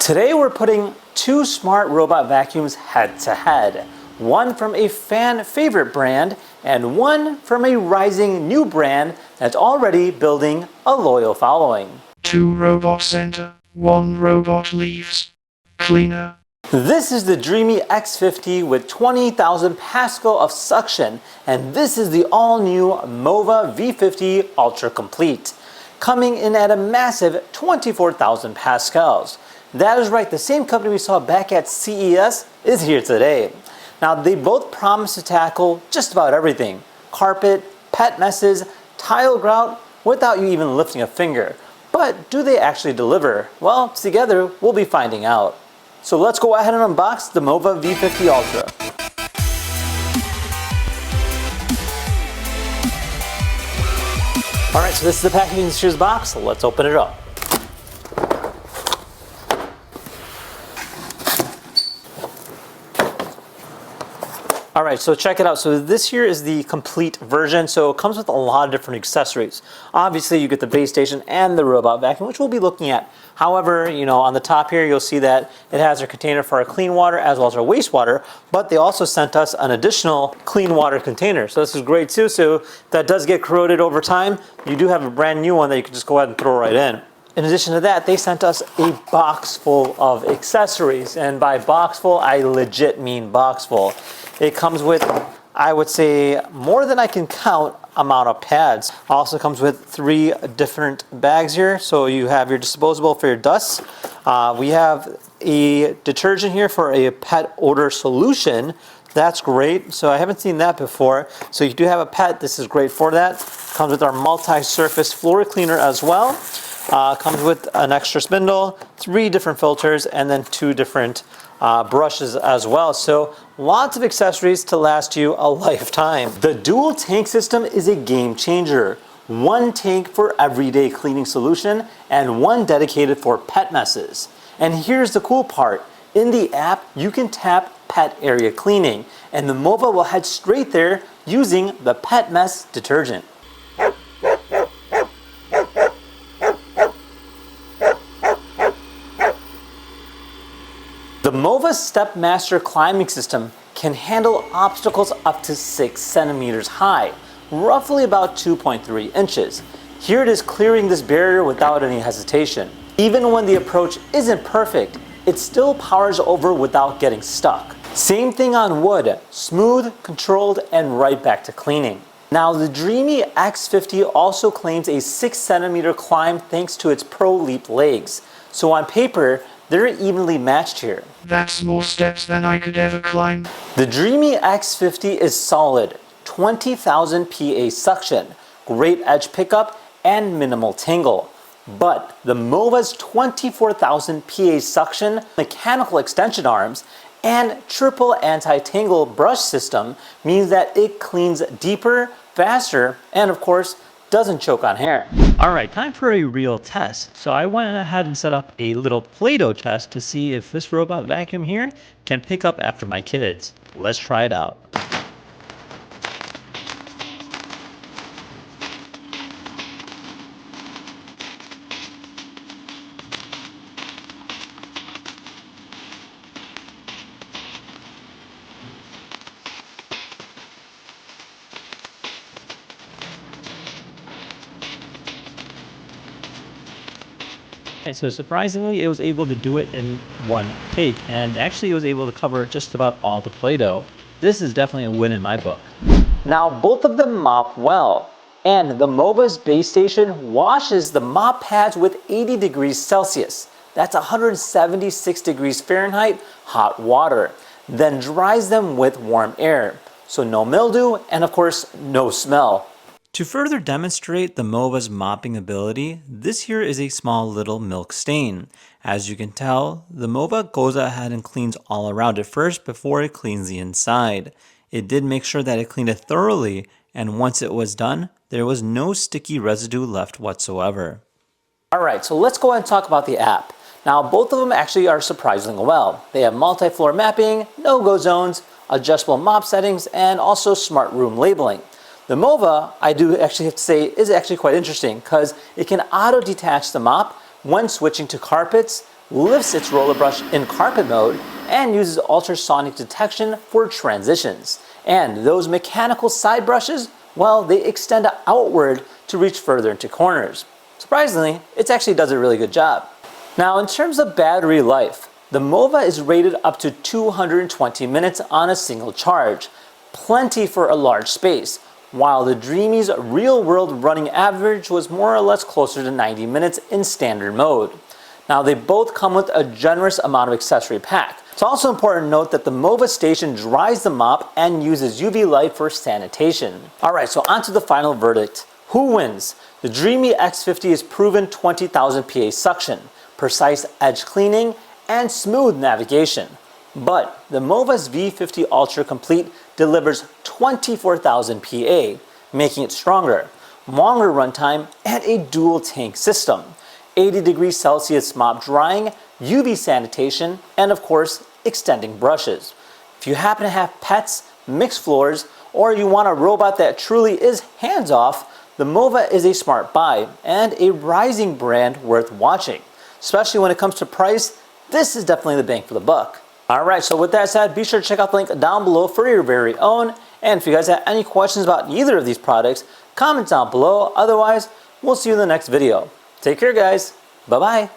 Today we're putting two smart robot vacuums head to head. One from a fan favorite brand and one from a rising new brand that's already building a loyal following. Two robots enter, one robot leaves. Cleaner. This is the Dreame X50 with 20,000 Pascal of suction, and this is the all-new MOVA V50 Ultra Complete, coming in at a massive 24,000 Pascals. That is right, the same company we saw back at CES is here today. Now, they both promise to tackle just about everything: carpet, pet messes, tile grout, without you even lifting a finger. But do they actually deliver? Well, together we'll be finding out. So let's go ahead and unbox the MOVA V50 Ultra. Alright, so this is the packaging in this box. Let's open it up. Alright, so check it out. So this here is the complete version. So it comes with a lot of different accessories. Obviously, you get the base station and the robot vacuum, which we'll be looking at. However, on the top here, you'll see that it has a container for our clean water as well as our wastewater, but they also sent us an additional clean water container. So this is great too. So if that does get corroded over time, you do have a brand new one that you can just go ahead and throw right in. In addition to that, they sent us a box full of accessories. And by box full, I legit mean box full. It comes with, I would say, more than I can count amount of pads. Also comes with 3 different bags here. So you have your disposable for your dust. We have a detergent here for a pet odor solution. That's great. So I haven't seen that before. So you do have a pet, this is great for that. Comes with our multi-surface floor cleaner as well. Comes with an extra spindle, 3 different filters, and then 2 different brushes as well. So lots of accessories to last you a lifetime. The dual tank system is a game changer. 1 tank for everyday cleaning solution and 1 dedicated for pet messes. And here's the cool part. In the app, you can tap pet area cleaning, and the MOVA will head straight there using the pet mess detergent. The MOVA Stepmaster climbing system can handle obstacles up to 6 centimeters high, roughly about 2.3 inches. Here it is clearing this barrier without any hesitation. Even when the approach isn't perfect, it still powers over without getting stuck. Same thing on wood, smooth, controlled, and right back to cleaning. Now, the Dreame X50 also claims a 6 centimeter climb thanks to its Pro Leap legs. So on paper, they're evenly matched here. That's more steps than I could ever climb. The Dreame X50 is solid, 20,000 PA suction, great edge pickup, and minimal tangle. But the MOVA's 24,000 PA suction, mechanical extension arms, and triple anti-tangle brush system means that it cleans deeper, faster, and of course, doesn't choke on hair. Alright, time for a real test. So I went ahead and set up a little Play-Doh test to see if this robot vacuum here can pick up after my kids. Let's try it out. Okay, so surprisingly, it was able to do it in 1 take, and actually it was able to cover just about all the Play-Doh. This is definitely a win in my book. Now, both of them mop well, and the MOVA's base station washes the mop pads with 80 degrees Celsius. That's 176 degrees Fahrenheit hot water, then dries them with warm air. So no mildew, and of course, no smell. To further demonstrate the MOVA's mopping ability, this here is a small little milk stain. As you can tell, the MOVA goes ahead and cleans all around it first before it cleans the inside. It did make sure that it cleaned it thoroughly, and once it was done, there was no sticky residue left whatsoever. Alright, so let's go ahead and talk about the app. Now, both of them actually are surprisingly well. They have multi-floor mapping, no-go zones, adjustable mop settings, and also smart room labeling. The MOVA, I do actually have to say, is actually quite interesting because it can auto-detach the mop when switching to carpets, lifts its roller brush in carpet mode, and uses ultrasonic detection for transitions. And those mechanical side brushes, well, they extend outward to reach further into corners. Surprisingly, it actually does a really good job. Now, in terms of battery life, the MOVA is rated up to 220 minutes on a single charge, plenty for a large space, while the Dreame's real-world running average was more or less closer to 90 minutes in standard mode. Now, they both come with a generous amount of accessory pack. It's also important to note that the MOVA station dries the mop and uses UV light for sanitation. Alright, so on to the final verdict. Who wins? The Dreame X50 is proven 20,000 PA suction, precise edge cleaning, and smooth navigation. But the MOVA's V50 Ultra Complete delivers 24,000 PA, making it stronger, longer runtime, and a dual tank system. 80 degrees Celsius mop drying, UV sanitation, and of course, extending brushes. If you happen to have pets, mixed floors, or you want a robot that truly is hands-off, the MOVA is a smart buy and a rising brand worth watching. Especially when it comes to price, this is definitely the bang for the buck. Alright, so with that said, be sure to check out the link down below for your very own. And if you guys have any questions about either of these products, comment down below. Otherwise, we'll see you in the next video. Take care, guys. Bye-bye.